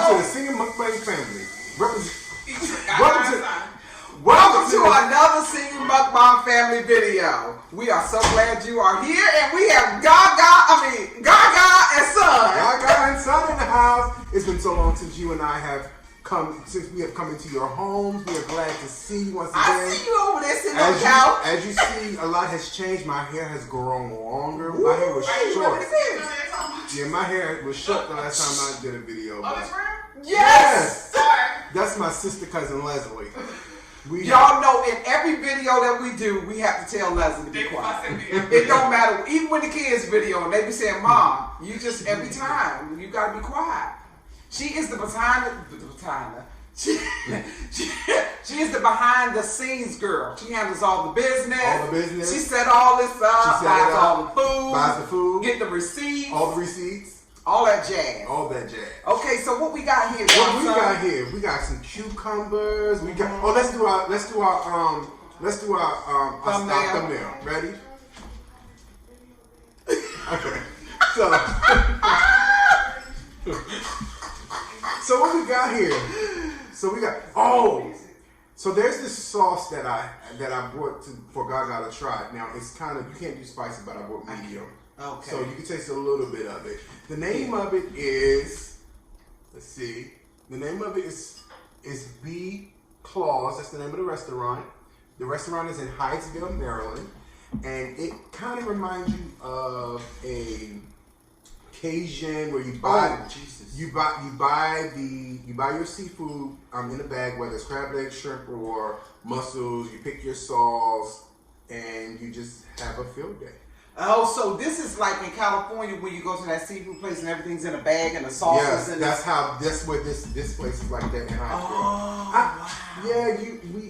to the singing mukbang family. Welcome to another singing mukbang family video. We are so glad you are here, and we have Gaga and Son. Gaga and Son in the house. It's been so long since you and I have come into your homes. We are glad to see you once again. I see you over there sitting on the couch. As you see, a lot has changed. My hair has grown longer. My hair was short. Yeah, my hair was short the last time I did a video. Oh, it's real? Yes! That's my sister cousin Leslie. Y'all know in every video that we do, we have to tell Leslie to be quiet. It don't matter. Even when the kids video and they be saying, Mom, you just every time, you gotta be quiet. She is the She is the behind the scenes girl. She handles all the business. She set all this up, buys all the food. Buys the food. Get the receipts. All the receipts. All that jazz. Okay, so what we got here? We got some cucumbers. We got. Oh, let's do our thumbnail. Ready? Okay. So what we got here? So there's this sauce that I brought for Gaga to try. Now it's kind of, you can't do spicy, but I brought medium. Okay. So you can taste a little bit of it. The name of it is, let's see. The name of it is B Claus. That's the name of the restaurant. The restaurant is in Hyattsville, Maryland, and it kind of reminds you of a Cajun where you buy your seafood in a bag, whether it's crab legs, shrimp, or mussels. You pick your sauce and you just have a field day. Oh, so this is like in California when you go to that seafood place and everything's in a bag and the sauce is in that's what this place is like that in Hyattsville. Yeah,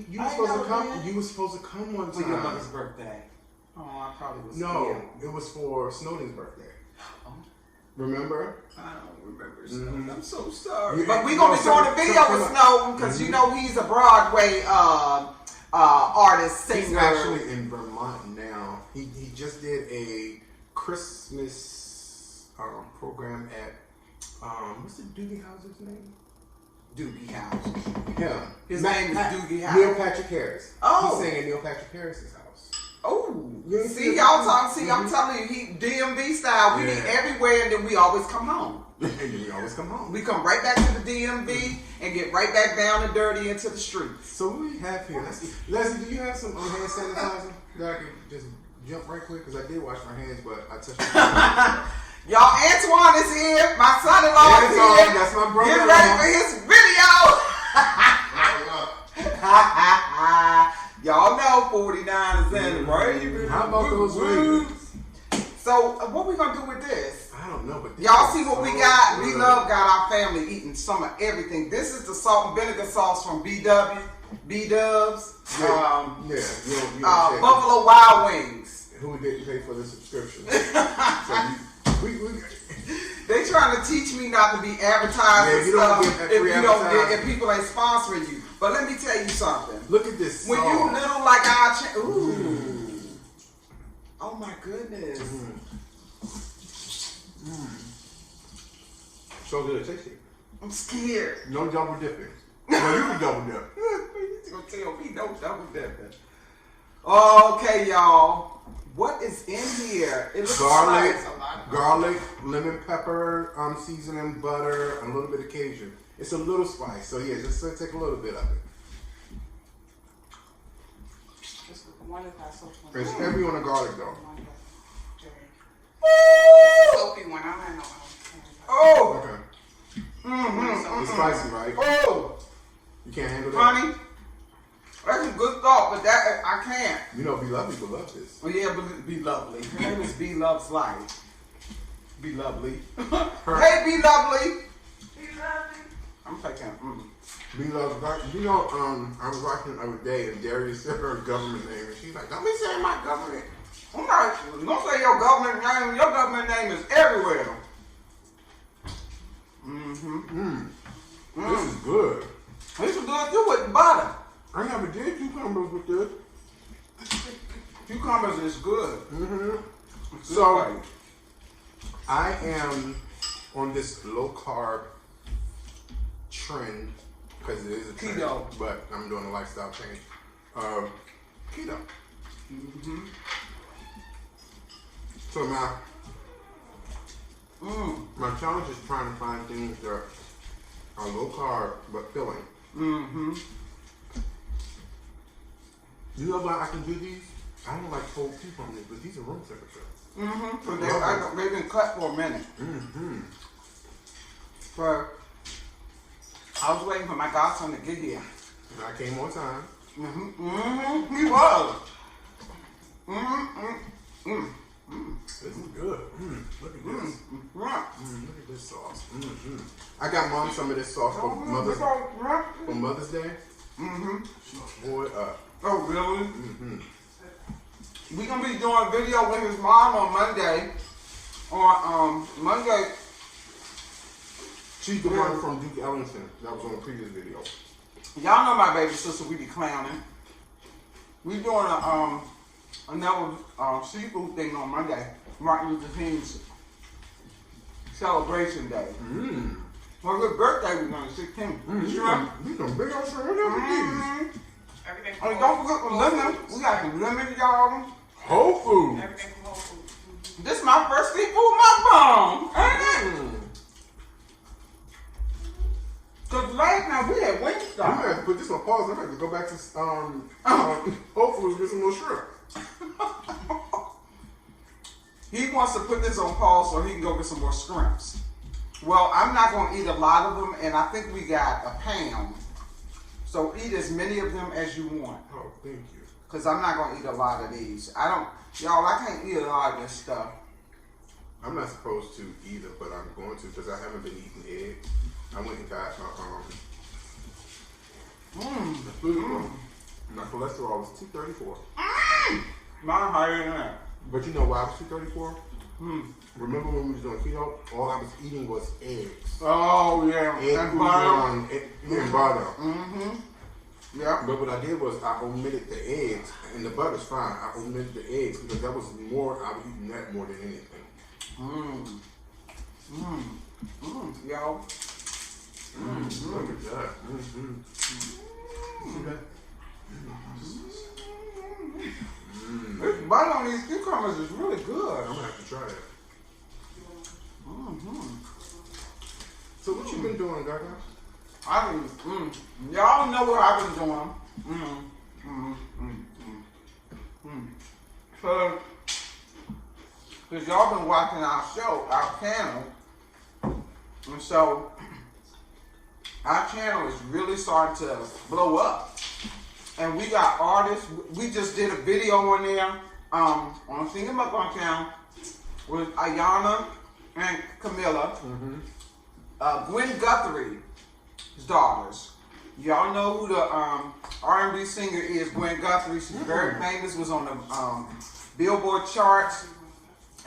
you were supposed to come. You were supposed to come one time. For your mother's birthday. Oh, I probably was. No, it was for Snowden's birthday. Remember? I don't remember Snowden. I'm so sorry. Yeah, but we're going to be doing a video with Snowden because you know he's a Broadway artist, singer. He's actually in Vermont now. He just did a Christmas program at, what's the Doogie House's name? Doogie House. Yeah. His name is Doogie House. Neil Patrick Harris. Oh. He's singing Neil Patrick Harris's house. Oh, see y'all talking. See, I'm telling you, he DMV style. We be everywhere, and then we always come home. We come right back to the DMV and get right back down and dirty into the streets. So what we have here, Leslie, do you have some hand sanitizer that I can just jump right quick? Because I did wash my hands, but I touched my Y'all, Antoine is here. My son-in-law is here. That's my brother. Get ready for his video. Y'all know 49 is in the raven. How about those ravens? So, what we gonna do with this? I don't know, but y'all see what we got? We got our family eating some of everything. This is the salt and vinegar sauce from B-Dubs. Buffalo Wild Wings. Who didn't pay for the subscription? They trying to teach me not to be advertising stuff if people ain't sponsoring you. But let me tell you something. Look at this sauce. When you little like our ooh. Oh my goodness. So good. Taste it. I'm scared. No double dipping. No, you can double dip. You gonna tell me no double dipping. Okay, y'all. What is in here? It looks garlic, lemon pepper, seasoning, butter, and a little bit of Cajun. It's a little spice, so yeah, just take a little bit of it. It's heavy on the garlic though. Soapy one. I don't know. Oh! Okay. It's spicy, right? Oh! You can't handle that? Honey, that's some good stuff, but that I can't. You know, Be Lovely will love this. Oh yeah, Be Lovely. Her name is Be Love's Life. Be Lovely. Hey, Be Lovely. Be Lovely. I'm taking. Be Lovely. You know, I was watching the other day, and Darius said her government name, and she's like, "Don't be saying my government." I'm not. Don't say your government name. Your government name is everywhere. This is good. This is good too with the butter. I never did cucumbers with this. Cucumbers is good. So, I am on this low carb trend because it is a trend. Keto. But I'm doing a lifestyle change. Keto. Mm-hmm. So now, my challenge is trying to find things that are low carb but filling. Mm-hmm. You know why I can do these? I don't like cold soup on these, but these are room temperature. Mm-hmm. So they've been cut for a minute. Mm-hmm. But I was waiting for my godson to get here. And I came on time. Mm-hmm. Mm-hmm. He was. Mm-hmm. Mm-hmm. This is good. Look at this. Mm-hmm. Look at this sauce. I got mom some of this sauce for Mother's Day. Mm-hmm. She tore it up. Oh, really? Mm-hmm. We're going to be doing a video with his mom on Monday. On Monday. She's the one from Duke Ellington. That was on the previous video. Y'all know my baby sister, we be clowning. We doing another seafood thing on Monday. Martin Luther King's celebration day. Well, his birthday was on the 16th. Shrimp. You some big old shrimp. Look at these. Everything And from don't forget the lemon. We got some lemon, y'all. Whole food. Everything from Whole Foods. This is my first seafood mukbang. Ain't it? Because last night we had I'm gonna Wingstop. have to put this on pause. I'm gonna have to go back to hopefully get some more shrimp. He wants to put this on pause so he can go get some more shrimps. Well, I'm not going to eat a lot of them, and I think we got a pound. So eat as many of them as you want. Oh, thank you. Because I'm not going to eat a lot of these. I can't eat a lot of this stuff. I'm not supposed to either, but I'm going to because I haven't been eating eggs. I went and got the food. My cholesterol was 234. Mine higher than that. But you know why I was 234? Remember when we was doing keto? All I was eating was eggs. Oh, yeah. And butter. and butter. Mm-hmm. Yeah. But what I did was I omitted the eggs, and the butter's fine. I omitted the eggs because that was more, I was eating that more than anything. Yo. Look at that. See that? This bite on these cucumbers is really good. I'm gonna have to try that. So what you been doing, Gaga? I've been, y'all know what I've been doing. So, because y'all been watching our show, our channel, and so our channel is really starting to blow up. And we got artists. We just did a video on there on Singing Mukbang channel with Ayana and Camilla. Gwen Guthrie's daughters. Y'all know who the R&B singer is, Gwen Guthrie. She's very famous, was on the Billboard charts.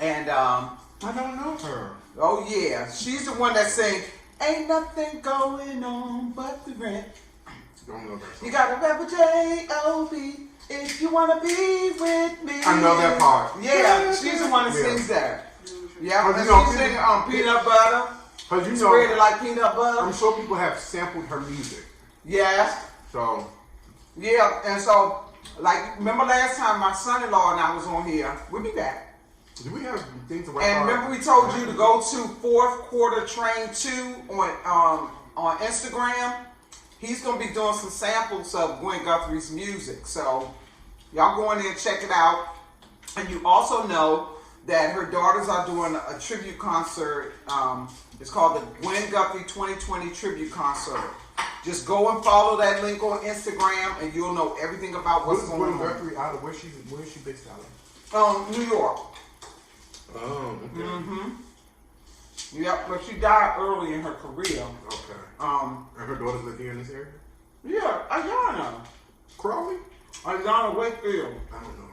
And I don't know her. oh yeah, she's the one that sang, "Ain't nothing going on but the rent. Don't know that song. You gotta remember J.O.B. if you wanna be with me." I know that part. Yeah, she's the one that Yeah. sings that. Yeah, Cause and you know, she's singing peanut butter. Cause you Spread it know, like peanut butter. I'm sure people have sampled her music. Yes. So Yeah, and so, like, remember last time my son-in-law and I was on here? We'll be back. do we have things to wrap And up? remember we told you to go to Fourth Quarter Train 2 on Instagram? He's going to be doing some samples of Gwen Guthrie's music. So, y'all go in there and check it out. And you also know that her daughters are doing a tribute concert. It's called the Gwen Guthrie 2020 Tribute Concert. Just go and follow that link on Instagram and you'll know everything about what's going Gwen on. Guthrie out of where is she based out of? New York. Oh, okay. Yep, but she died early in her career. Okay. Um, And her daughters live here in this area? yeah, Ayana. Crowley? Ayana Wakefield. I don't know.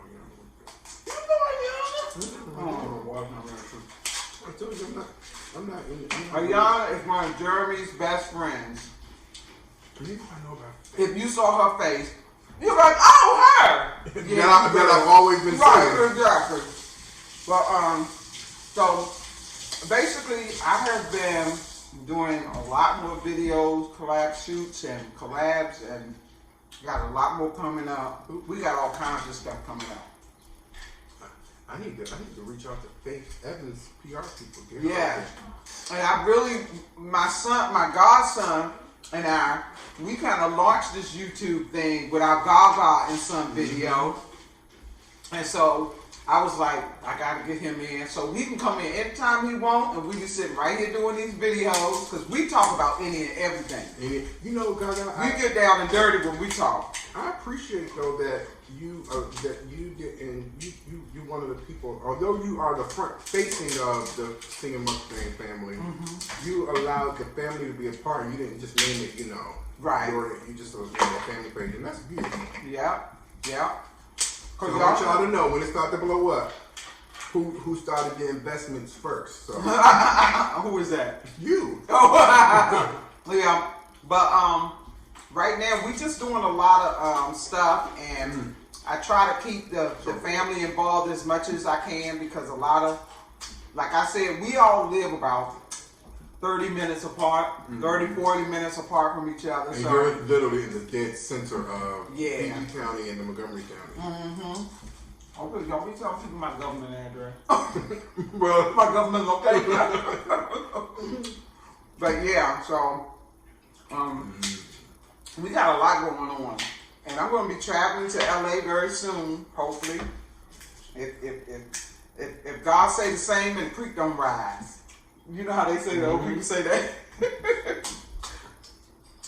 You know Ayana? Oh, well, I told you I'm not in it. Ayana is one of Jeremy's best friends. I know about If you saw her face, you're like, oh, her! that I've always been saying. Right, exactly. But, so, basically, I have been doing a lot more videos, collab shoots, and collabs, and got a lot more coming up. We got all kinds of stuff coming up. I need to reach out to Faith Evans PR people. Yeah. And I really, my godson and I, we kind of launched this YouTube thing with our Gaga and Son video. And so I was like, I got to get him in so he can come in anytime he wants, and we just sitting right here doing these videos because we talk about any and everything. And you know, Gaga, We get down and dirty when we talk. I appreciate though that you did, and you one of the people. Although you are the front facing of the Singing Mukbang family, you allowed the family to be a part. And you didn't just name it, you know. Right. You just made a family page, and that's beautiful. Yeah. Yeah. So I want y'all to know when it started to blow up, who started the investments first. So who is that? you. Oh, yeah. But right now we just doing a lot of stuff, and I try to keep the family involved as much as I can because a lot of, like I said, we all live about 30 minutes apart, 30, 40 minutes apart from each other. And so you're literally in the dead center of Yeah. PG County and the Montgomery County. Okay, y'all be telling people my government address. Well, My government location. But yeah, so we got a lot going on, and I'm going to be traveling to LA very soon. Hopefully, if God say the same and the creek don't rise, you know how they say that. Old people say that.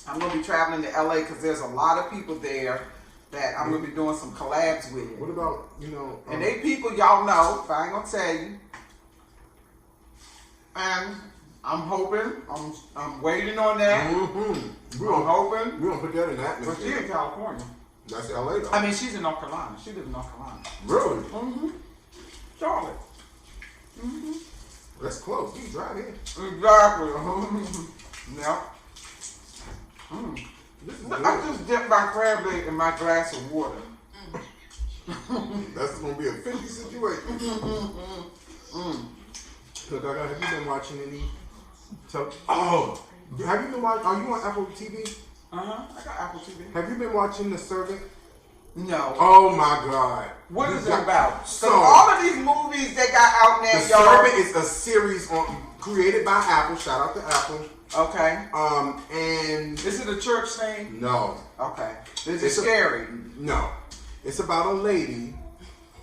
I'm going to be traveling to LA because there's a lot of people there that I'm going to be doing some collabs with. what about, you know? And they people y'all know, if I ain't gonna tell you. And I'm hoping, I'm waiting on that. I'm hoping. We don't put that in that. But she in California. That's LA though. I mean, she's in North Carolina. She lives in North Carolina. Really? Charlotte. That's close. You drive in. Exactly. Yep. This is I good. just dipped my crab leg in my glass of water. That's gonna be a fishy situation. So, Gaga, have you been watching any? Have you been watching? Are you on Apple TV? I got Apple TV. Have you been watching The Servant? No. Oh my God! What is it about? So So all of these movies they got out now, The y'all. Servant is a series created by Apple. Shout out to Apple. Okay. And Is it a church thing? no, Okay. Is it It's a- scary? no, it's about a lady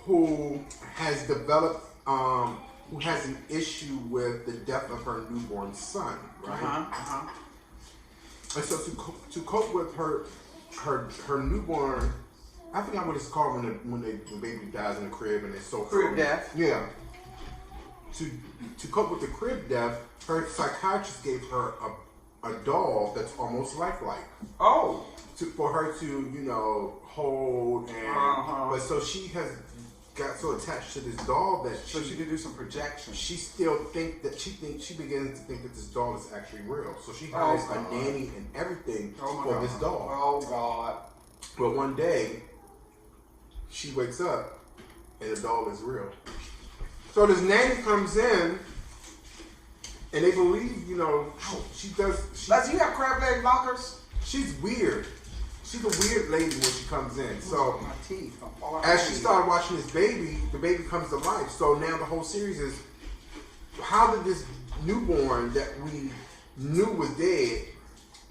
who has developed, who has an issue with the death of her newborn son, right? And so to cope with her newborn, I forgot what it's called when the baby dies in the crib and it's so Crib death. Yeah. To cope with the crib death, her psychiatrist gave her a doll that's almost lifelike. Oh. For her to, you know, hold and but so she has got so attached to this doll that So she could do some projection. she still she begins to think that this doll is actually real. So she hires a nanny and everything for this doll. Oh God. But one day she wakes up and the doll is real. So this nanny comes in and they believe, you know, she does. Does you have crab leg lockers? She's weird. She's a weird lady when she comes in. So My teeth. as she started watching this baby, the baby comes to life. So now the whole series is, how did this newborn that we knew was dead,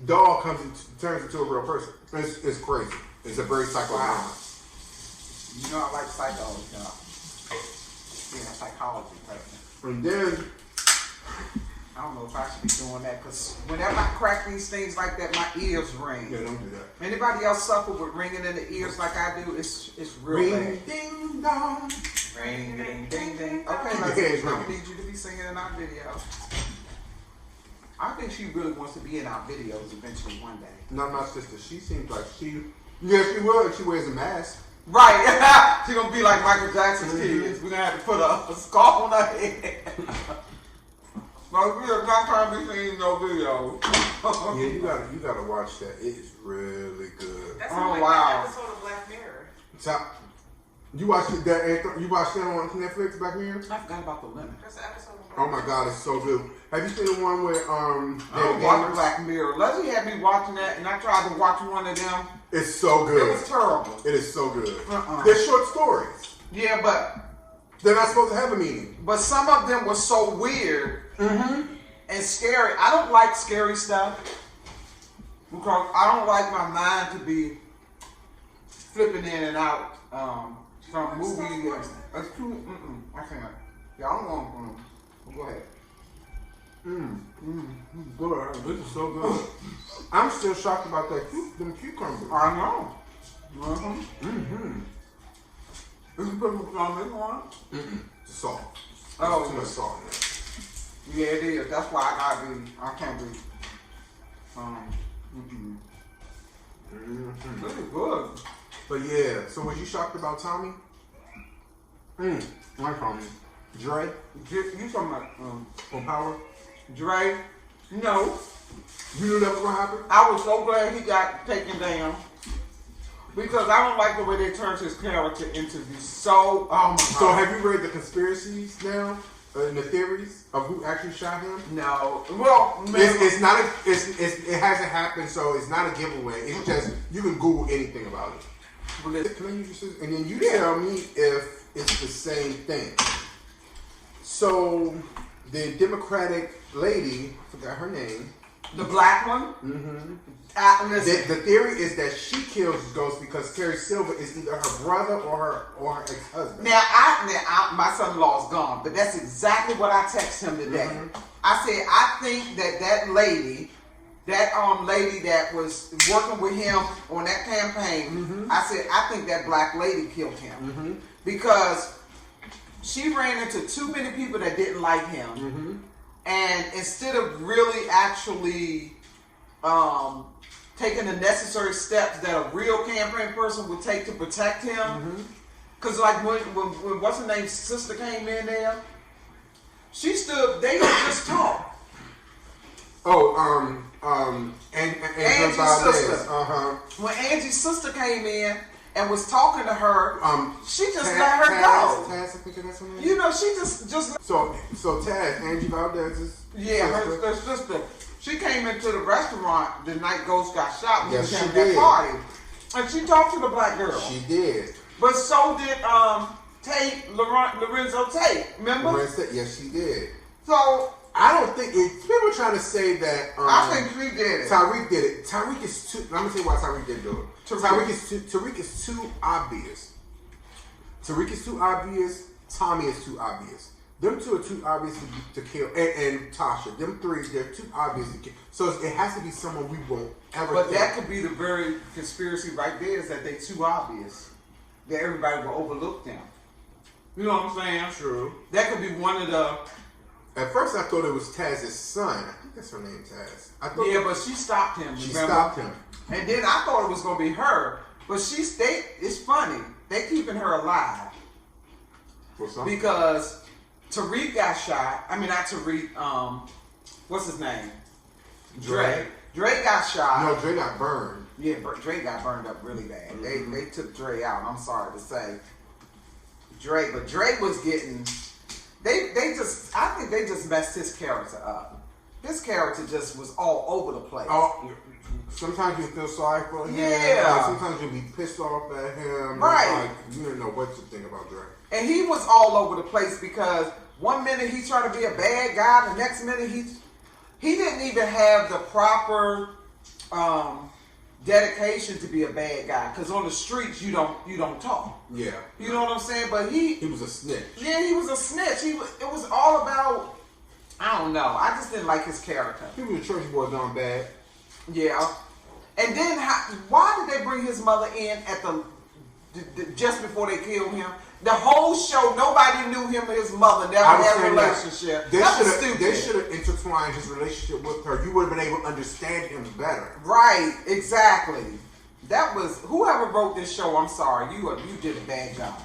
doll turns into a real person? It's crazy. It's a very psychological. You know I like psychology. Being a psychology person. And then I don't know if I should be doing that because whenever I crack these things like that, my ears ring. yeah, don't do that. Anybody else suffer with ringing in the ears like I do? It's real Ring bad. ding dong. Ring ding ding ding. Okay, Yeah, Leslie, it's I ringing. need you to be singing in our video. I think she really wants to be in our videos eventually one day. Not my sister. She seems like she will if she wears a mask. Right. She's gonna be like Michael Jackson's kids. We're gonna have to put a scarf on her head. But we are not trying to be seen in no video. Yeah, you gotta watch that. It is really good. That's Oh, like wow. that episode of Black Mirror. You watched that? You watched that on Netflix back here? I forgot about the limit. That's an episode of Black Oh my God, it's so good. Have you seen the one where I don't watch Black Mirror. Leslie had me watching that, and I tried to watch one of them. It's so good. It was terrible. It is so good. They're short stories. Yeah, but they're not supposed to have a meaning. But some of them were so weird and scary. I don't like scary stuff because I don't like my mind to be flipping in and out from movies. That's too. I can't. Yeah, I'm going. Go ahead. Good. This is so good. I'm still shocked about them cucumbers. I know. Is you put some in on it? Salt. Oh, too much salt in it. Yeah, it is. That's why I can't be. This is good. But yeah, so was you shocked about Tommy? My Tommy. Dre? You talking about on Power? Dre? No. You knew that was gonna happen? I was so glad he got taken down. Because I don't like the way they turned his character into be so. Oh my God. So have you read the conspiracies now and the theories of who actually shot him? No. Well, it's not. It hasn't happened, so it's not a giveaway. It's just you can Google anything about it. Can I use your and then you tell me if it's the same thing. So the Democratic lady, I forgot her name. The black one? The theory is that she kills Ghost because Terry Silver is either her brother or her ex-husband. Now, my son-in-law is gone, but that's exactly what I texted him today. I said, I think that lady, lady that was working with him on that campaign, I said, I think that black lady killed him. Because she ran into too many people that didn't like him. And instead of really actually taking the necessary steps that a real campaign person would take to protect him, because like when what's her name's sister came in there, she stood. They just talked. Angie's sister. When Angie's sister came in and was talking to her, she just let her go. Taz, I think that's her name. You know, she just. So Taz, Angie Valdez's her sister. She came into the restaurant the night Ghost got shot when she came to did. that party, and she talked to the black girl. She did. But so did Lorenzo Tate. Remember? Yes, she did. So I don't think people trying to say that. I think she did it. Tariq did it. Tariq is too. Let me tell you why Tariq didn't do it. Tariq is too obvious. Tariq is too obvious. Tommy is too obvious. Them two are too obvious to kill. And Tasha. Them three, they're too obvious to kill. So it has to be someone we won't ever But kill. that could be the very conspiracy right there, is that they too obvious. That everybody will overlook them. You know what I'm saying? True. That could be one of the... At first I thought it was Taz's son. I think that's her name, Taz. But she stopped him. She stopped him. And then I thought it was going to be her. But it's funny. They keeping her alive. For something? Because Tariq got shot. I mean, not Tariq. What's his name? Dre. Dre got shot. No, Dre got burned. Yeah, but Dre got burned up really bad. They took Dre out. I'm sorry to say. But Dre was getting... I think they just messed his character up. His character just was all over the place. Oh, sometimes you feel sorry for him. Yeah. Sometimes you'll be pissed off at him. Right. Like, you didn't know what to think about Dre. And he was all over the place because one minute he's trying to be a bad guy, the next minute he didn't even have the proper dedication to be a bad guy. Because on the streets you don't talk. Yeah. You know what I'm saying? But he was a snitch. Yeah, he was a snitch. It was all about, I don't know. I just didn't like his character. He was a church boy gone bad. Yeah. And then why did they bring his mother in at the just before they killed him? The whole show, nobody knew him and his mother never had a relationship. That was stupid. They should have intertwined his relationship with her. You would have been able to understand him better. Right, exactly. That was, whoever wrote this show, I'm sorry, you did a bad job.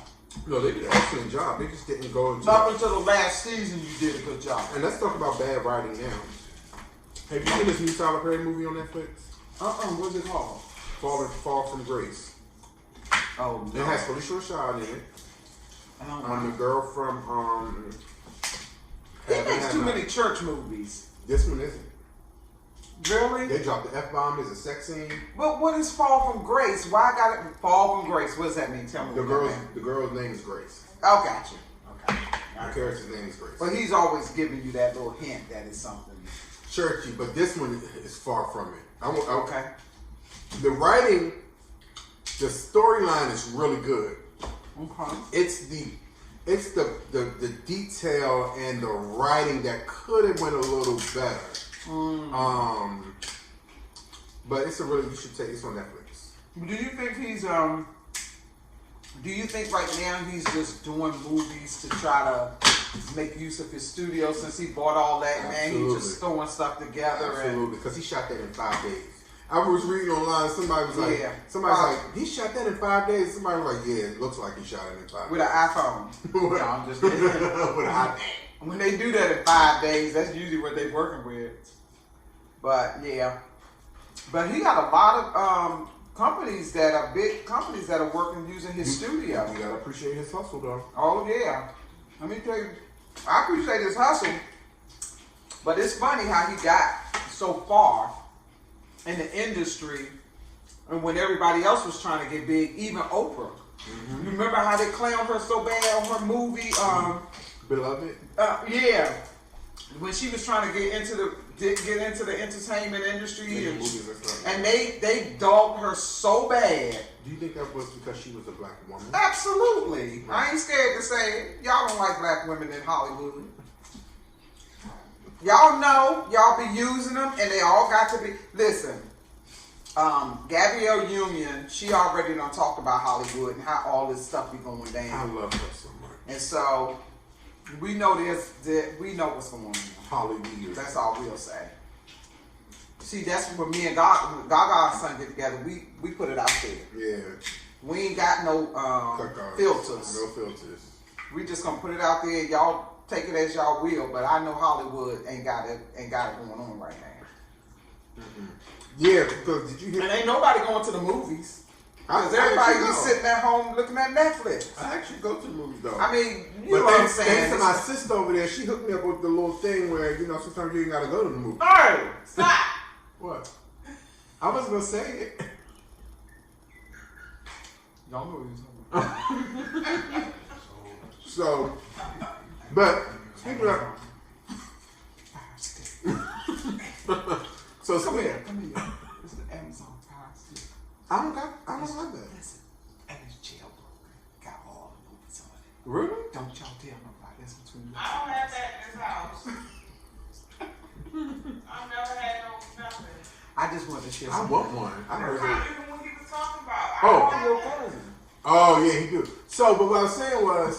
No, they did an excellent job. They just didn't go into up until the last season, you did a good job. And let's talk about bad writing now. Have you seen this new Tyler Perry movie on Netflix? What's it called? Fall from Grace. Oh, no. It has Felicia Rashad in it. I don't know. The girl from He makes too many church movies. This one isn't. Really? They dropped the F-bomb. There's a sex scene. But what is Fall from Grace? Why I got it? Fall from Grace. What does that mean? Tell me. The girl's name is Grace. Oh, gotcha. Okay. The character's name is Grace. But he's always giving you that little hint that it's something churchy, but this one is far from it. Okay. The writing, the storyline is really good. Okay. It's the detail and the writing that could have went a little better. But it's a really, you should take, it's on Netflix. Do you think he's do you think right now he's just doing movies to try to make use of his studio since he bought all that? Absolutely. Man, he's just throwing stuff together. Absolutely, because he shot that in 5 days. I was reading online, somebody was like, like, he shot that in 5 days. Somebody was like, yeah, it looks like he shot it in 5 days. With an iPhone. No, I'm just kidding. With an iPhone. When they do that in 5 days, that's usually what they're working with. But yeah. But he got a lot of companies that are big companies that are working using his studio. You gotta appreciate his hustle though. Oh yeah. Let me tell you, I appreciate his hustle. But it's funny how he got so far in the industry and when everybody else was trying to get big, even Oprah. Mm-hmm. You remember how they clowned her so bad on her movie? Beloved? Yeah. When she was trying to get into the entertainment industry, and they dogged her so bad. Do you think that was because she was a black woman? Absolutely. Right. I ain't scared to say it. Y'all don't like black women in Hollywood. Y'all know y'all be using them, and they all got to be. Listen, Gabrielle Union, she already done talked about Hollywood and how all this stuff be going down. I love her so much. And so we know we know what's going on. Hollywood. That's all we'll say. See, that's what me and Gaga and son get together. We put it out there. Yeah. We ain't got no filters. No filters. We just gonna put it out there. Y'all take it as y'all will, but I know Hollywood ain't got it going on right now. Mm-hmm. Yeah, because did you hear? And ain't nobody going to the movies. Because everybody be sitting at home looking at Netflix. I actually go to the movies though. I mean, you know what I'm saying. Thanks to my sister over there, she hooked me up with the little thing where, you know, sometimes you ain't gotta go to the movie. Hey, stop! What? I was gonna say it. Y'all know what you're talking about. So, but speaking of, so come here. It's the Amazon Prime. I don't have that. Listen, and it's jailbroken. Got all the movies on it. Really? Don't y'all tell nobody. That's between you. I don't have that in this house. I've never had no nothing. I just wanted to share I something. want one. I heard Not it. even what he was talking about. Oh. I don't have that. Oh yeah, he do. So, but what I was saying was,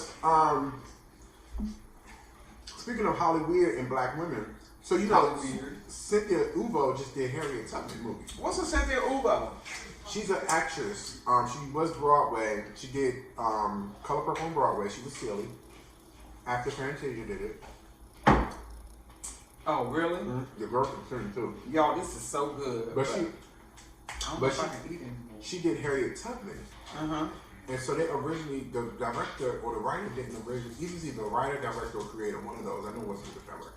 speaking of Hollywood and black women, so you know, Hollywood. Cynthia Uvo just did Harriet Tubman movie. What's a Cynthia Uvo? She's an actress. She was Broadway. She did Color Purple on Broadway. She was silly. After Fantasia did it. Oh, really? Mm-hmm. The girl from Turn too. Y'all, this is so good. But I don't know if I can eat anymore. she did Harriet Tubman. Uh-huh. And so they originally, the director or the writer didn't originally, he was either a writer, director, or creator, one of those. I know it wasn't the director.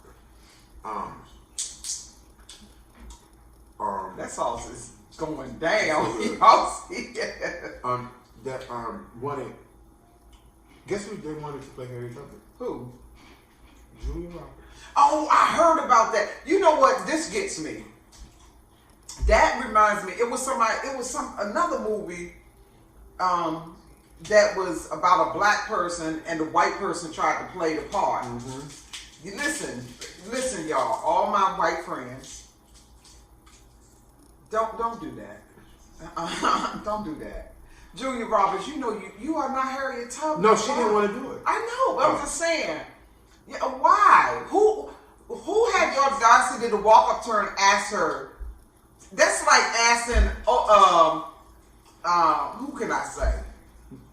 That sauce is going down. Y'all see it? Wanted, guess who they wanted to play Harriet Tubman? Who? Julia Roberts. Oh, I heard about that. You know what? This gets me. That reminds me. It was another movie that was about a black person and the white person tried to play the part. Mm-hmm. You listen, y'all. All my white friends, don't do that. Don't do that. Julia Roberts, you know you are not Harriet Tubman. No, she didn't want to do it. I know, but I'm just saying. Yeah, why? Who had your audacity to walk up to her and ask her? That's like asking, who can I say?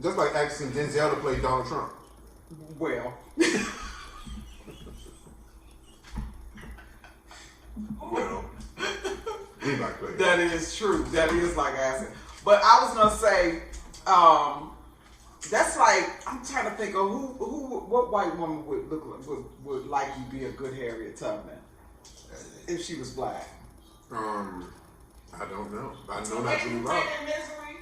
Just like asking Denzel to play Donald Trump. Well. Well, anybody play that is true. That is like asking. But I was gonna say, That's like, I'm trying to think of what white woman would look like, would like you be a good Harriet Tubman if she was black. I don't know. I know When not you Julie played Roberts. in Misery,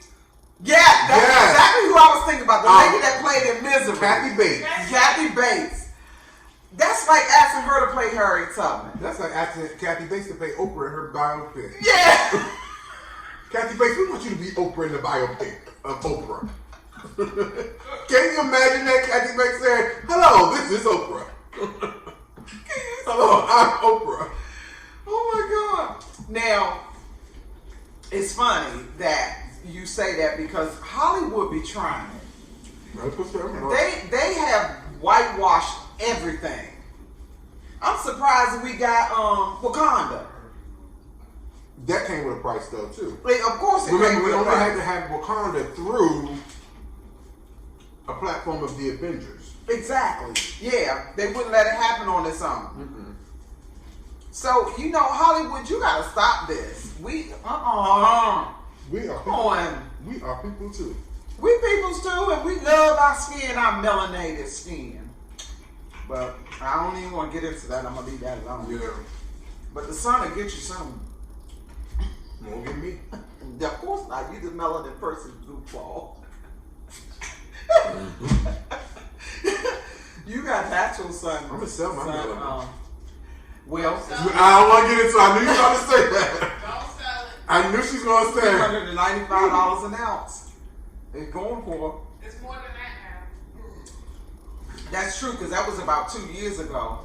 Yeah, that's exactly who I was thinking about. The lady that played in Misery. Kathy Bates. Kathy Bates. That's like asking her to play Harriet Tubman. That's like asking Kathy Bates to play Oprah in her biopic. Yeah. Kathy Bates, we want you to be Oprah in the biopic of Oprah. Can you imagine that? Kathy Bates said, "Hello, this is Oprah." Hello, I'm Oprah. Oh my God. Now, it's funny that you say that because Hollywood be trying. They have whitewashed everything. I'm surprised that we got Wakanda. That came with a price though too. Like, of course it Remember, came we with a only price. had to have Wakanda through a platform of the Avengers. Exactly. Yeah, they wouldn't let it happen on its own. So, you know, Hollywood, you gotta stop this. We We are Come on. We are people too. We peoples too, and we love our skin, our melanated skin. But I don't even want to get into that. I'm gonna leave that alone. Yeah. But the sun will get you something. Won't get me. Of course not. You the melanin person, blue claw. You got natural sun. I'm gonna sell my melanin. Well, I don't want to get into it. I knew you were going to say that. don't sell it. I knew she was going to say it. $395 an ounce. It's going for. It's more than that now. That's true, because that was about 2 years ago.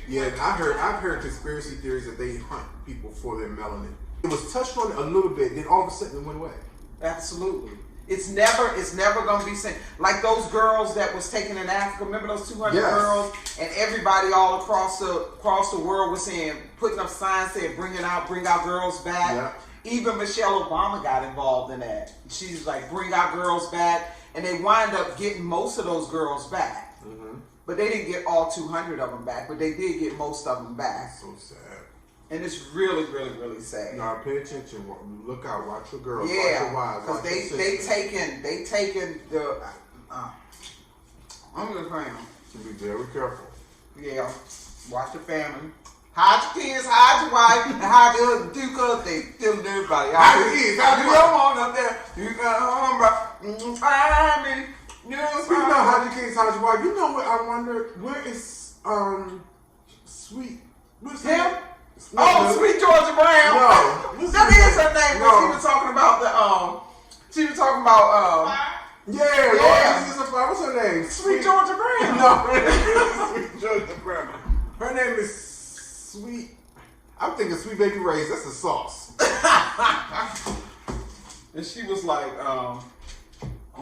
Yeah, I've heard conspiracy theories that they hunt people for their melanin. It was touched on a little bit, then all of a sudden it went away. Absolutely. It's never gonna be same. Like those girls that was taken in Africa. Remember those 200 Yes. girls, and everybody all across the world was saying, putting up signs saying, bring our girls back. Yeah. Even Michelle Obama got involved in that. She's like, bring our girls back, and they wind up getting most of those girls back. But they didn't get all 200 of them back, but they did get most of them back. So sad. And it's really, really, really sad. Now pay attention. Look out. Watch your girls. Watch Yeah, your wives. because Watch your they sisters. taken the. I'm just saying. So be very careful. Yeah, watch your family. Hide your kids, hide your wife, and hide your husband too, cause they killing everybody. Hide your kids, hide your You don't want up there. You got home, bro. Find me. You know Speaking of hide your kids, hide your wife, you know what? I wonder where is Sweet? What's him? her name? Oh, Sweet Georgia Brown. No. That is her name. No. But she was talking about the She was talking about Yeah. Yeah. What's her name? Sweet Georgia Brown. No. Sweet Georgia Brown. Her name is Sweet. I'm thinking Sweet Baby Ray's. That's a sauce. And she was like, y'all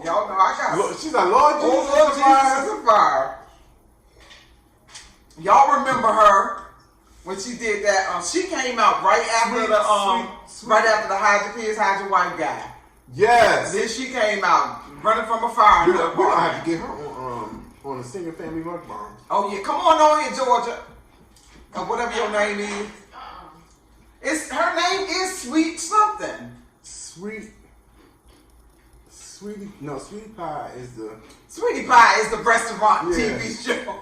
know I got. She's like, Lord Jesus, Oh, Lord fire. Jesus is a fire. Y'all remember her when she did that? She came out right after Sweet. right after the hide your kids, hide your wife guy. Yes. Then she came out running from a fire. We're gonna have to get her on a single family mukbang. Oh yeah, come on here, Georgia, or whatever your name is. It's her name is Sweet something. Sweetie Pie is the. Sweetie Pie is the restaurant Yeah. TV show.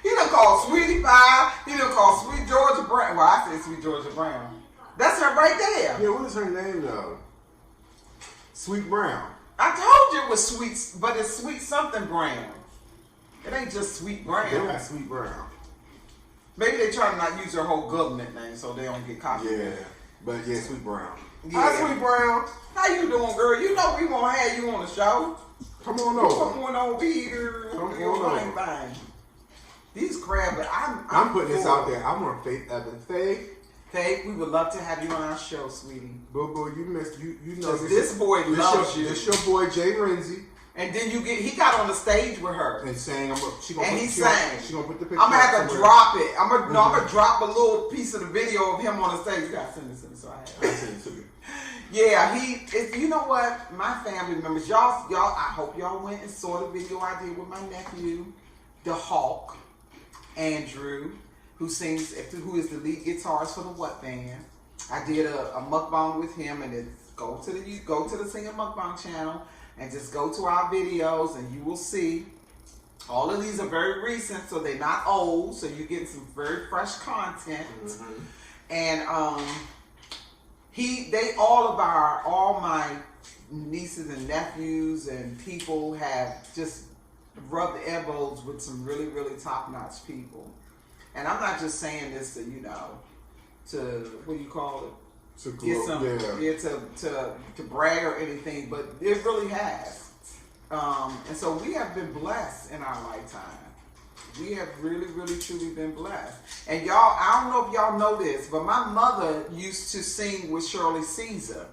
He done called Sweetie Pie. He done called Sweet Georgia Brown. Well, I said Sweet Georgia Brown. That's her right there. Yeah, what is her name though? Sweet Brown. I told you it was sweet, but it's Sweet something Brown. It ain't just Sweet Brown. They got Sweet Brown. Maybe they try to not use their whole government name so they don't get copied. Yeah, but yeah, Sweet Brown. Yeah. Hi, Sweet Brown. How you doing, girl? You know we gonna have you on the show. Come on Come over. on over here. Come on Fine, over. fine. These crab, but I'm putting this for out it. there. I want Faith Evans. Faith, Faith, we would love to have you on our show, sweetie. Boo Boo, you missed. You know This boy loves you. This your boy Jay Renzi, And then he got on the stage with her. and saying She gonna put the picture. I'm gonna have to somewhere. drop it. I'm gonna drop a little piece of the video of him on the stage. You gotta send this to me so I have it. I'll send it to you. Yeah, you know what? My family members, y'all, I hope y'all went and saw the video I did with my nephew, the Hawk, Andrew, who is the lead guitarist for the What Band. I did a mukbang with him, and it's go to the Singing Mukbang channel. and just go to our videos and you will see. All of these are very recent, so they're not old, so you're getting some very fresh content. And all my nieces and nephews and people have just rubbed elbows with some really, really top-notch people. And I'm not just saying this to, what do you call it? To get some, to brag or anything, but it really has. And so we have been blessed in our lifetime. We have really, really, truly been blessed. And y'all, I don't know if y'all know this, but my mother used to sing with Shirley Caesar.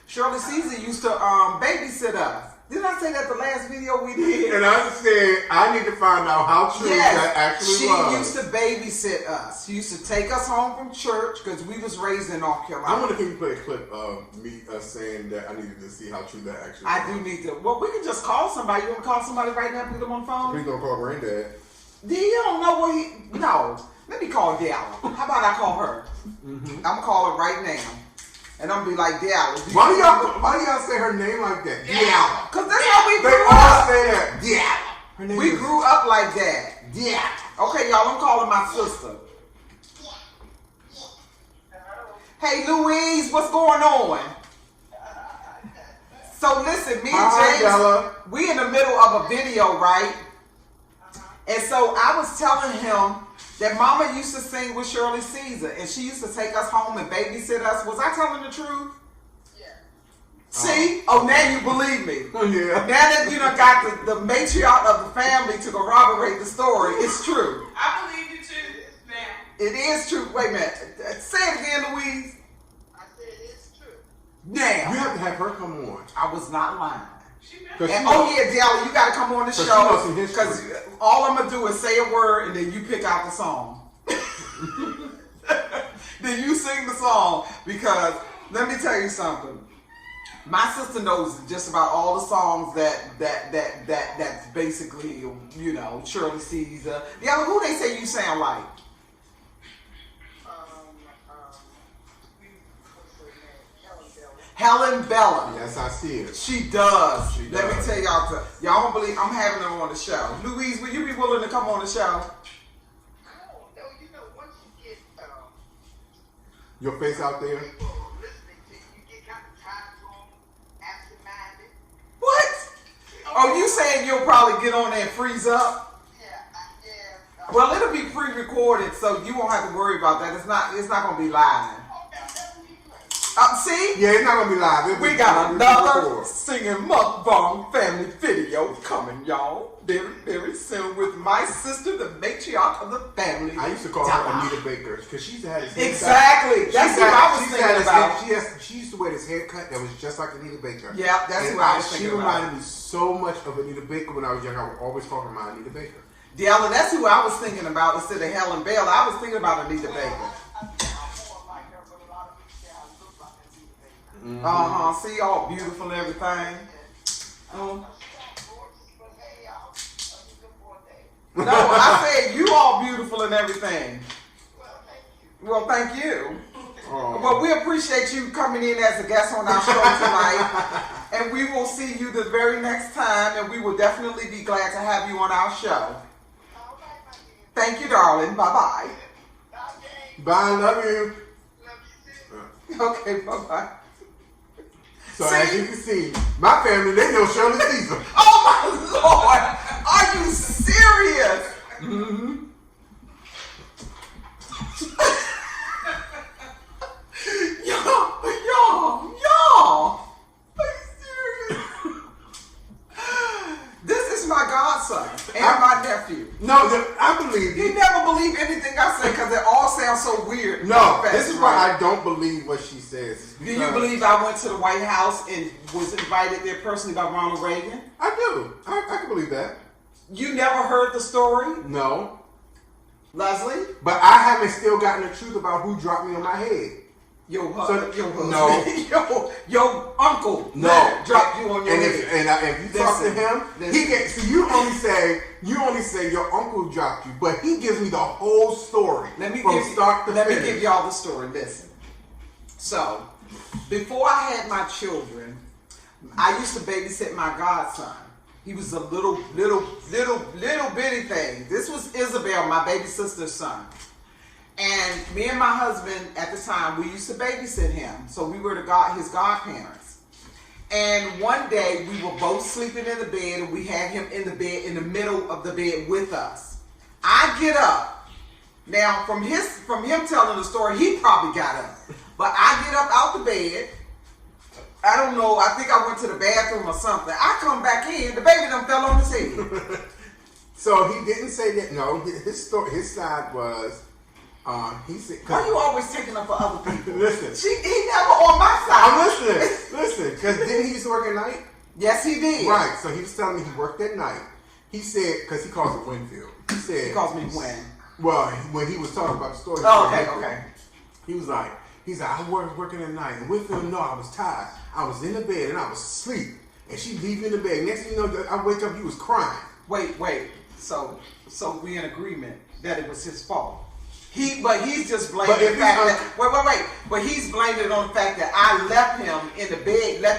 Shirley Caesar used to babysit us. Didn't I say that the last video we did? And I said, I need to find out how true that actually was. She used to babysit us. She used to take us home from church because we was raised in North Carolina. I wonder if you play a clip of us saying that I needed to see how true that actually was. I do need to. Well, we can just call somebody. You want to call somebody right now and put them on the phone? Please don't call Granddad. You don't know what he... No. Let me call Dallas. How about I call her? I'm going to call her right now. And I'm gonna be like, Dallas. Why do y'all say her name like that? Dallas. Because that's how we grew They up. all say that. Dallas. We grew up like that. Yeah. Okay, y'all, I'm calling my sister. Hey, Louise, what's going on? So listen, me and James, Della. we in the middle of a video, right? And so I was telling him that Mama used to sing with Shirley Caesar, and she used to take us home and babysit us. Was I telling the truth? Yeah. See? Oh, now you believe me. Yeah. Now that you done got the matriarch of the family to corroborate the story, it's true. I believe you too, ma'am. It is true. Wait a minute. Say it again, Louise. I said it's true. Now. You have to have her come on. I was not lying. She And Della, you got to come on the show because all I'm gonna do is say a word and then you pick out the song. Then you sing the song because let me tell you something. My sister knows just about all the songs that's basically Shirley Caesar. Della, who they say you sound like? Helen Bella. Yes, I see it. She does. Let me tell y'all. Y'all don't believe I'm having her on the show. Louise, will you be willing to come on the show? No, once you get Your face out there? people listening to you, get kind of tired of absent-minded. What? Oh, you saying you'll probably get on there and freeze up? Yeah. Well, it'll be pre-recorded, so you won't have to worry about that. It's not gonna be live. See? Yeah, it's not gonna be live. We got another singing mukbang family video coming, y'all. Very, very soon with my sister, the matriarch of the family. I used to call her Anita Baker because she's had this exactly. That's what I was thinking about. She used to wear this haircut that was just like Anita Baker. Yeah, that's what I was thinking about. She reminded me so much of Anita Baker when I was young. I would always call her my Anita Baker. Della, that's who I was thinking about instead of Helen Bell. I was thinking about Anita Baker. See, all beautiful and everything. No, I said you all beautiful and everything. Well, thank you. Well, we appreciate you coming in as a guest on our show tonight. And we will see you the very next time. And we will definitely be glad to have you on our show. Thank you, darling. Bye-bye. Bye, love you. Okay, bye-bye. So as you can see, my family, they know Shirley Caesar. Oh my Lord! Are you serious? Mm-hmm. Y'all! Are you serious? This is my godson and my nephew. No, I believe You never believe anything I say because it all sounds so weird. No, this is why I don't believe what she says. Do you believe I went to the White House and was invited there personally by Ronald Reagan? I do. I can believe that. You never heard the story? No. Leslie? But I haven't still gotten the truth about who dropped me on my head. Your husband. No. your uncle. No. Dropped you on your head. And if you talk to him, he gets. So you only say your uncle dropped you, but he gives me the whole story Let me give y'all the story. Listen. So, before I had my children, I used to babysit my godson. He was a little bitty thing. This was Isabel, my baby sister's son. And me and my husband at the time, we used to babysit him. So we were his godparents. And one day we were both sleeping in the bed, and we had him in the bed, in the middle of the bed with us. I get up. Now from him telling the story, he probably got up. But I get up out the bed. I don't know, I think I went to the bathroom or something. I come back in, the baby done fell on his head. So he didn't say that. No, his side was, he said. Why you always taking up for other people? Listen. He never on my side. I'm listening, because didn't he used to work at night? Yes, he did. Right, so he was telling me he worked at night. He said, because he calls it Winfield. He calls me when? Well, when he was talking about the story. Oh, okay. He was like, I was working at night, and Winfield, no, I was tired. I was in the bed, and I was asleep. And she leave in the bed. Next thing you know, I wake up, he was crying. Wait. So we in agreement that it was his fault. But he's just blaming the fact that wait. But he's blaming it on the fact that I left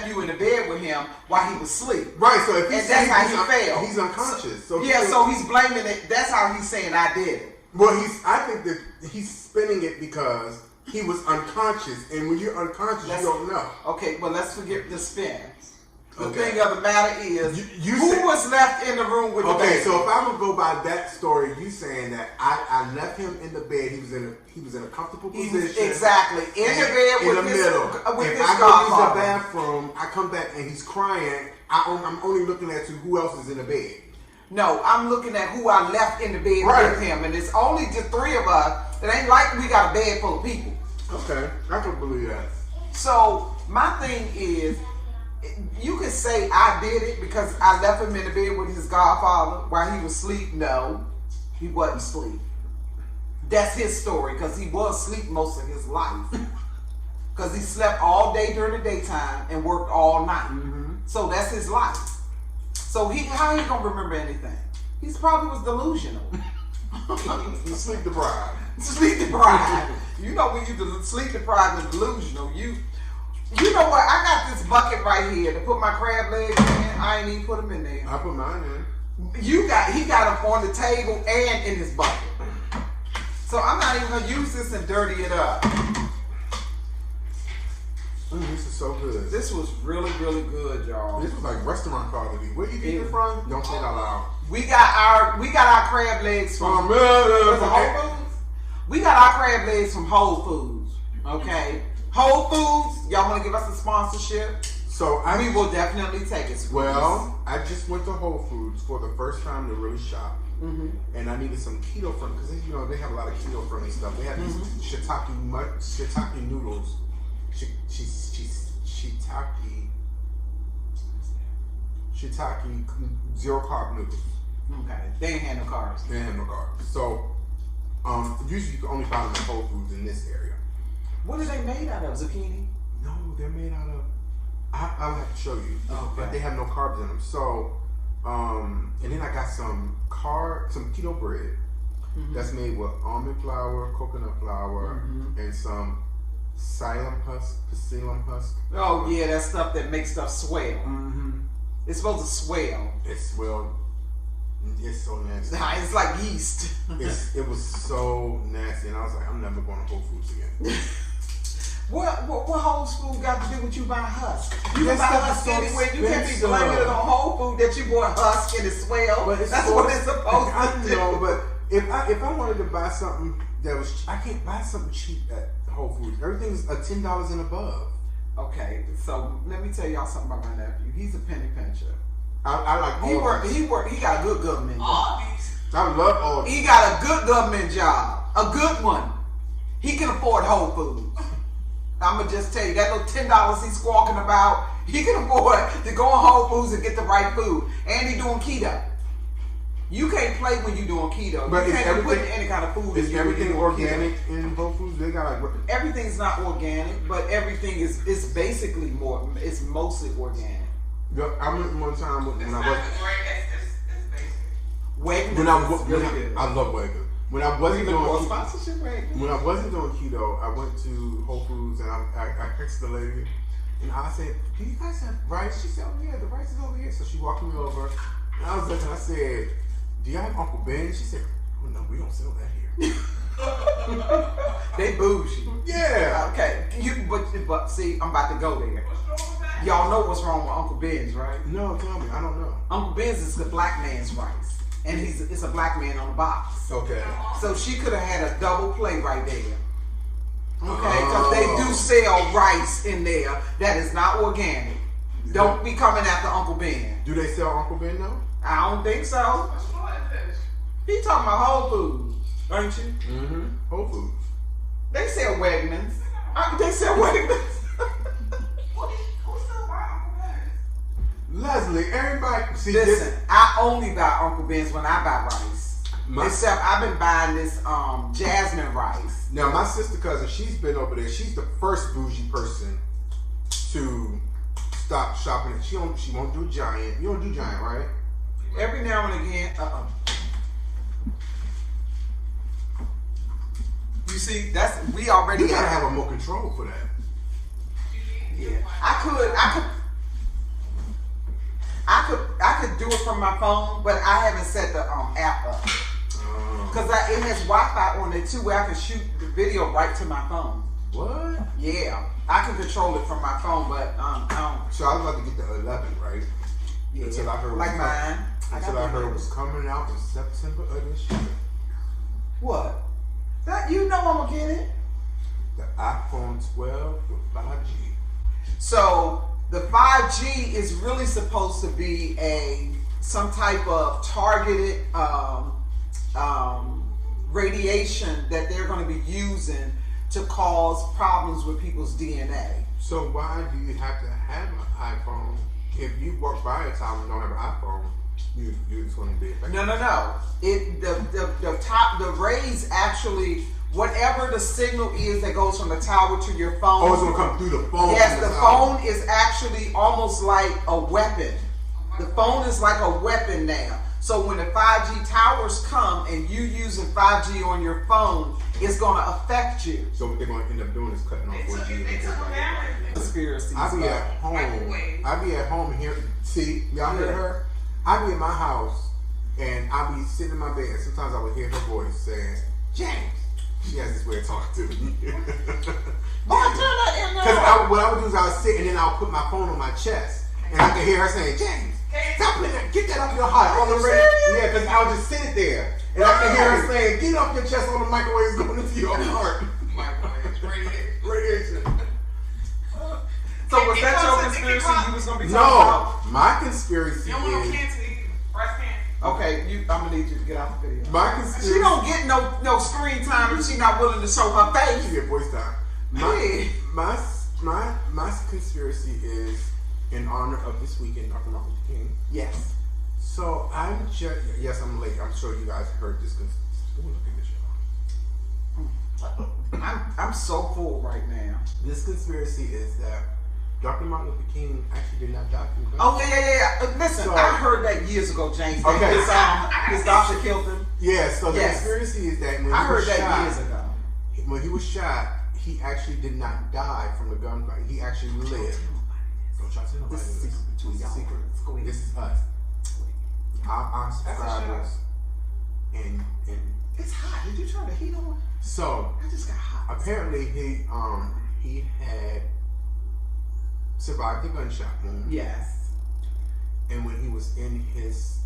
you in the bed with him while he was asleep. Right. So if that's how he failed. He's unconscious. So he's blaming it. That's how he's saying I did it. Well, I think that he's spinning it because he was unconscious, and when you're unconscious, you don't know. Okay. Well, let's forget the spin. The thing of the matter is, who was left in the room with the baby? Okay, so if I would go by that story, you saying that I left him in the bed. He was in a comfortable position. Exactly in the bed in with the middle. With if his I go use the godfather. bathroom, I come back and he's crying. I'm only looking at who else is in the bed. No, I'm looking at who I left in the bed with him, and it's only just 3 of us. It ain't like we got a bed full of people. Okay, I can believe that. So my thing is, you could say I did it because I left him in the bed with his godfather while he was asleep. No, he wasn't asleep. That's his story, because he was asleep most of his life. Because he slept all day during the daytime and worked all night. Mm-hmm. So that's his life. So how he gonna remember anything? He probably was delusional. Sleep deprived. Sleep deprived. You know when you sleep deprived and delusional, you know what? I got this bucket right here to put my crab legs in. I ain't even put them in there. I put mine in. He got them on the table and in his bucket. So I'm not even gonna use this and dirty it up. This is so good. This was really, really good, y'all. This was like restaurant quality. Where you get it from? Don't say it out loud. We got our crab legs from Whole Foods. We got our crab legs from Whole Foods. Okay, Whole Foods. Y'all want to give us a sponsorship? So we will definitely take it. Well, I just went to Whole Foods for the first time to really shop, and I needed some keto friendly because they have a lot of keto friendly stuff. They have these shiitake noodles. Shiitake 0 carb noodles. Okay, they ain't had no carbs. They ain't have no carbs. So usually you can only find them at Whole Foods in this area. What are they made out of? Zucchini? No, they're made out of. I'll have to show you. Okay. But they have no carbs in them. So, and then I got some keto bread that's made with almond flour, coconut flour, and some psyllium husk. Oh yeah, that stuff that makes stuff swell. It's supposed to swell. It's so nasty. It's like yeast. It was so nasty, and I was like, I'm never going to Whole Foods again. What Whole Foods got to do with you buying husk? You That can buy stuff is husk so anyway. You can't be expensive. blaming it on Whole Food that you bought husk and it swell. That's what it's supposed to do. No, but if I wanted to buy something I can't buy something cheap at Whole Foods. Everything's $10 and above. Okay, so let me tell y'all something about my nephew. He's a penny pincher. I like all these. He got a good government job. I love all these. He got a good government job. A good one. He can afford Whole Foods. I'm going to just tell you, that little $10 he's squawking about, he can afford to go on Whole Foods and get the right food. And he doing keto. You can't play when you doing keto. But you can't put any kind of food in. Is everything organic in Whole Foods? They got like everything's not organic, but everything is basically it's mostly organic. I went one time when I was. Wegmans. I love Wegmans. When I wasn't doing sponsorship, when I wasn't doing keto, I went to Whole Foods and I asked the lady. And I said, "Can you guys have rice?" She said, "Oh yeah, the rice is over here." So she walked me over, and I was looking. I said, "Do y'all have Uncle Ben?" She said, "Oh no, we don't sell that here." They bougie. Yeah. Okay. But see, I'm about to go there. Y'all know what's wrong with Uncle Ben's, right? No, tell me. I don't know. Uncle Ben's is the black man's rice, and it's a black man on the box. Okay. So she could have had a double play right there. Okay, because they do sell rice in there that is not organic. Don't be coming after Uncle Ben. Do they sell Uncle Ben though? I don't think so. He talking about Whole Foods, aren't you? Mm-hmm. Whole Foods. They sell Wegmans. They sell Wegmans. Leslie, everybody. See, Listen, I only buy Uncle Ben's when I buy rice. My- Except I've been buying this jasmine rice. Now, my sister cousin, she's been over there. She's the first bougie person to stop shopping. She won't do Giant. You don't do Giant, right? Every now and again, You see, we already You gotta have a more control for that. Yeah, I could do it from my phone, but I haven't set the app up because it has Wi-Fi on it too, where I can shoot the video right to my phone. What? Yeah, I can control it from my phone, but I don't. So I was about to get the 11, right? Yeah, Until I heard like mine. Until I heard it was coming out in September of this year. What? That you know I'm gonna get it. The iPhone 12 with 5G. So the 5G is really supposed to be some type of targeted radiation that they're going to be using to cause problems with people's DNA. So why do you have to have an iPhone? If you walk by a town and don't have an iPhone, you're just going to be affected. No. The rays actually, whatever the signal is that goes from the tower to your phone. Oh, it's going to come through the phone. Yes, the phone is actually almost like a weapon. The phone is like a weapon now. So when the 5G towers come and you using 5G on your phone, it's going to affect you. So what they're going to end up doing is cutting off 4G. Conspiracy. I be at home here. See, y'all hear her? I be in my house and I be sitting in my bed. And sometimes I would hear her voice saying, "James." She has this way of talking to me. Because what I would do is I would sit and then I would put my phone on my chest and I could hear her saying, "James, stop putting that, get that off your heart on the radio." Yeah, because I would just sit it there and I could hear her saying, "Get it off your chest on the microwave is going into your heart." Radiation. So was that your conspiracy you was going to be talking about? No, my conspiracy You don't want no is... cancer to eat. Breast cancer. Okay, I'm gonna need you to get out the video. My conspiracy... She don't get no screen time if she not willing to show her face. She get voice time. My conspiracy is in honor of this weekend, Dr. Martin Luther King. Yes. So I'm just... Yes, I'm late. I'm sure you guys heard this. Look at this, y'all. I'm so full right now. This conspiracy is that Dr. Martin Luther King actually did not die from gunshot. Oh yeah. Listen, So- I heard that years ago, James. Okay. His doctor killed him. Yeah, so the Yes. conspiracy is that when I he heard was that shot, years ago. when he was shot, he actually did not die from the gunfight. He actually lived. Don't try to tell nobody. This is secret between This is y'all. secret. Let's go ahead. This is us. Our subscribers. And It's hot. Did you turn the heat on? so I just got hot. apparently he had survived the gunshot wound. Yes. And when he was in his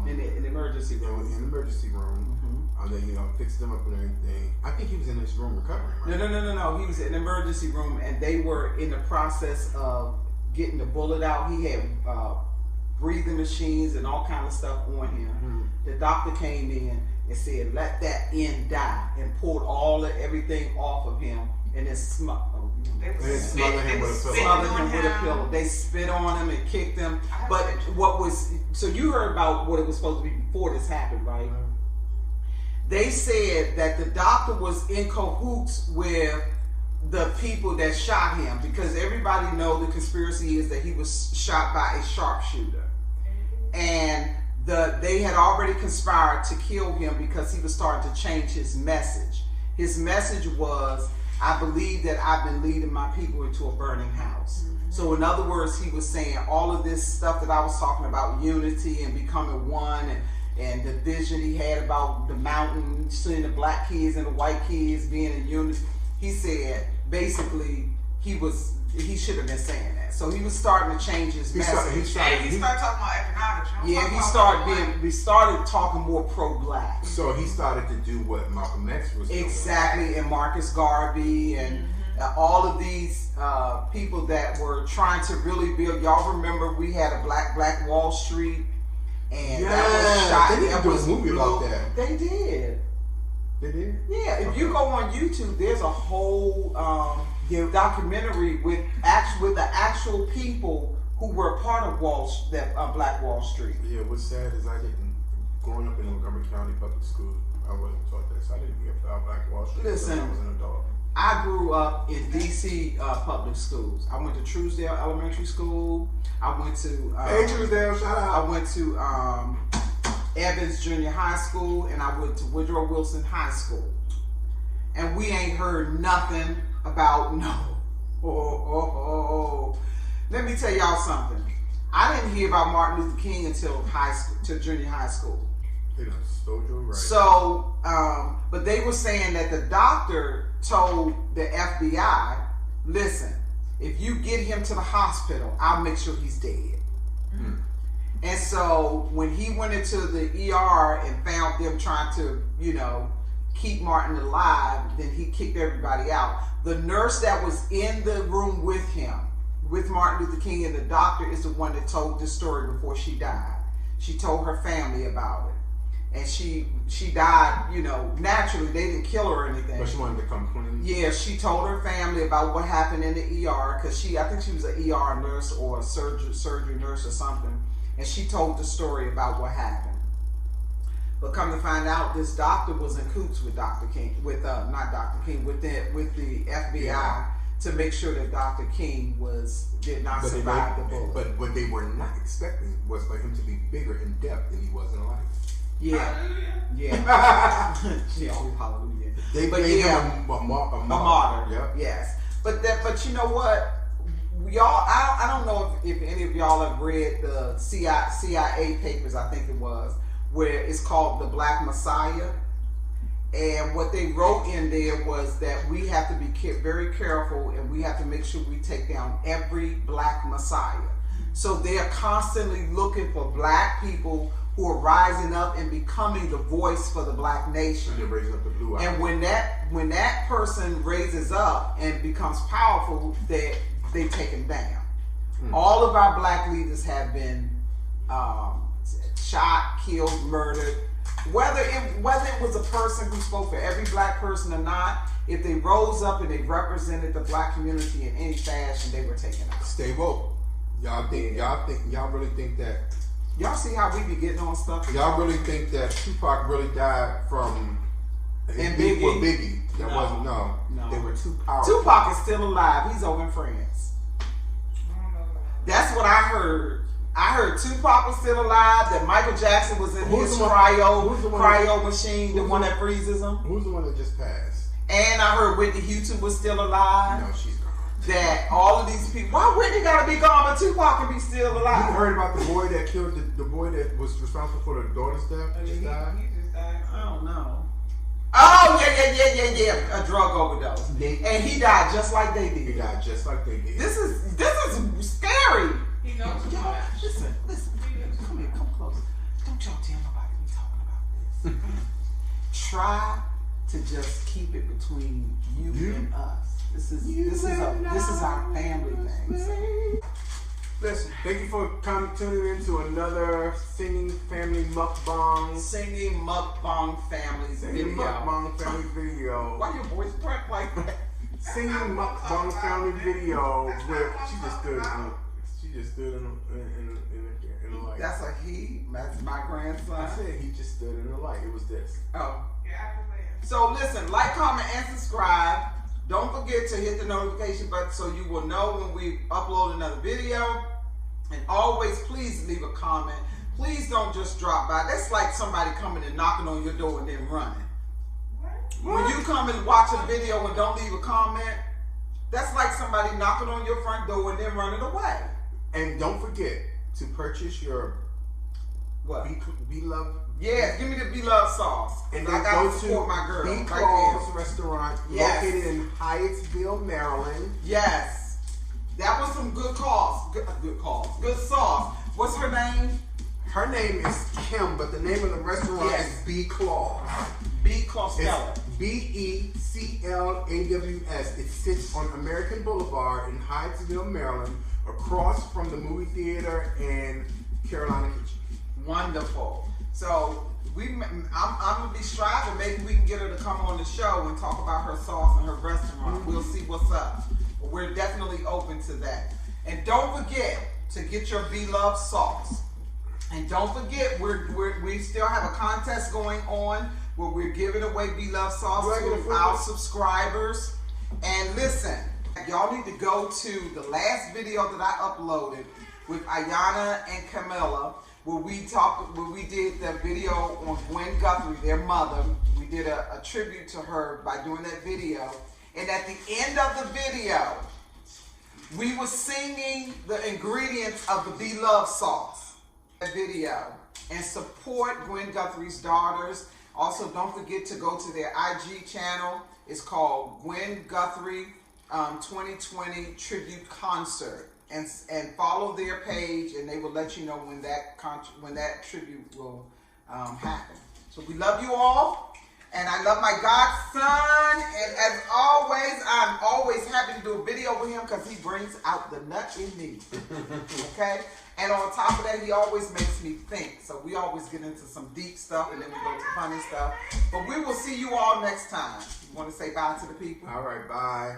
In the emergency in the room. emergency room, they fixed him up and everything. I think he was in his room recovering, right? No. He was in the emergency room, and they were in the process of getting the bullet out. He had breathing machines and all kind of stuff on him. Mm-hmm. The doctor came in and said, "Let that end die," and pulled everything off of him, and then smothered him with a pillow. They spit on him and kicked him. But so you heard about what it was supposed to be before this happened, right? They said that the doctor was in cahoots with the people that shot him, because everybody know the conspiracy is that he was shot by a sharpshooter, and they had already conspired to kill him because he was starting to change his message. His message was, I believe that I've been leading my people into a burning house. So in other words, he was saying all of this stuff that I was talking about, unity and becoming one, and the vision he had about the mountain, seeing the black kids and the white kids being in unity. He said basically he should have been saying that. So he was starting to change his message. He started talking about economics. Yeah, we started talking more pro-black. So he started to do what Malcolm X was doing. Exactly, and Marcus Garvey and all of these people that were trying to really build. Y'all remember we had a Black Wall Street, and that was shot. They didn't do a movie about that. They did. They did? Yeah, if you go on YouTube, there's a whole documentary with the actual people who were a part of Black Wall Street. Yeah, what's sad is growing up in Montgomery County public school, I wasn't taught that, so I didn't hear about Black Wall Street Listen, until I was an adult. I grew up in D.C. Public schools. I went to Truesdale Elementary School. I went to hey Truesdale, shout out. I went to Evans Junior High School, and I went to Woodrow Wilson High School. And we ain't heard nothing about Let me tell y'all something. I didn't hear about Martin Luther King until junior high school. They done stole your right. So, but they were saying that the doctor told the FBI, listen, if you get him to the hospital, I'll make sure he's dead. Mm-hmm. And so when he went into the ER and found them trying to, keep Martin alive, then he kicked everybody out. The nurse that was in the room with him, with Martin Luther King, and the doctor is the one that told this story before she died. She told her family about it. And she died, naturally. They didn't kill her or anything. But she wanted to come clean. Yeah, she told her family about what happened in the ER, because I think she was an ER nurse or a surgery nurse or something. And she told the story about what happened. But come to find out, this doctor was in cahoots with Dr. King, with the FBI to make sure that Dr. King did not survive the bullet. But what they were not expecting was for him to be bigger in depth than he was in life. Yeah. Yeah. Hallelujah. They made him a martyr. Yep. Yes. But you know what? Y'all, I don't know if any of y'all have read the CIA papers, I think it was, where it's called The Black Messiah. And what they wrote in there was that we have to be very careful, and we have to make sure we take down every black Messiah. So they're constantly looking for black people who are rising up and becoming the voice for the black nation. They're raising up the blue eye. And when that person raises up and becomes powerful, they take him down. All of our black leaders have been shot, killed, murdered. Whether it was a person who spoke for every black person or not, if they rose up and they represented the black community in any fashion, they were taken out. Stay woke. Y'all really think that? Y'all see how we be getting on stuff? Y'all really think that Tupac really died from and beef Biggie? with Biggie? That wasn't. No. They were too powerful. Tupac is still alive. He's over in France. That's what I heard. I heard Tupac was still alive, that Michael Jackson was in his cryo machine, the one that freezes him. Who's the one that just passed? And I heard Whitney Houston was still alive. No, she's gone. That all of these people, why Whitney gotta be gone, but Tupac can be still alive? You heard about the boy that killed the boy that was responsible for the daughter's death? He just died. I don't know. Oh, yeah. A drug overdose. And he died just like they did. He died just like they did. This is scary. He knows too Y'all, much. listen. Come here, come close. Don't y'all tell nobody we talking about this. Try to just keep it between you and us. This is our family thing. Listen, thank you for tuning in to another Singing Family Mukbang. Singing Mukbang family video. Mukbang family video. Why your voice crack like that? Singing Mukbang family video where she just stood in the light. That's a he. That's my grandson. I said he just stood in the light. It was this. Oh. Yeah, So listen, like, comment, and subscribe. Don't forget to hit the notification button so you will know when we upload another video. And always, please leave a comment. Please don't just drop by. That's like somebody coming and knocking on your door and then running. When you come and watch a video and don't leave a comment, that's like somebody knocking on your front door and then running away. And don't forget to purchase your What? Beloved. Yeah, give me the Beloved sauce. And I then gotta go support to my girl. B. Right Claus there. Restaurant, Yes. located in Hyattsville, Maryland. Yes. That was some good calls. Good calls. Good sauce. What's her name? Her name is Kim, but the name of the restaurant Yes. is B. Claus. B. Claus. It's BECLAWS. It sits on American Boulevard in Hyattsville, Maryland, across from the movie theater and Carolina Kitchen. Wonderful. So I'm gonna be striving. Maybe we can get her to come on the show and talk about her sauce and her restaurant. We'll see what's up. But we're definitely open to that. And don't forget to get your Beloved sauce. And don't forget, we still have a contest going on where we're giving away Beloved sauce to our subscribers. And listen, y'all need to go to the last video that I uploaded with Ayana and Camilla, where we did the video on Gwen Guthrie, their mother. We did a tribute to her by doing that video. And at the end of the video, we were singing the ingredients of the Beloved sauce. That video. And support Gwen Guthrie's daughters. Also, don't forget to go to their IG channel. It's called Gwen Guthrie 2020 Tribute Concert. And follow their page, and they will let you know when that tribute will happen. So we love you all, and I love my godson. And as always, I'm always happy to do a video with him because he brings out the nut in me. Okay. And on top of that, he always makes me think. So we always get into some deep stuff, and then we go to funny stuff. But we will see you all next time. You want to say bye to the people? All right, bye.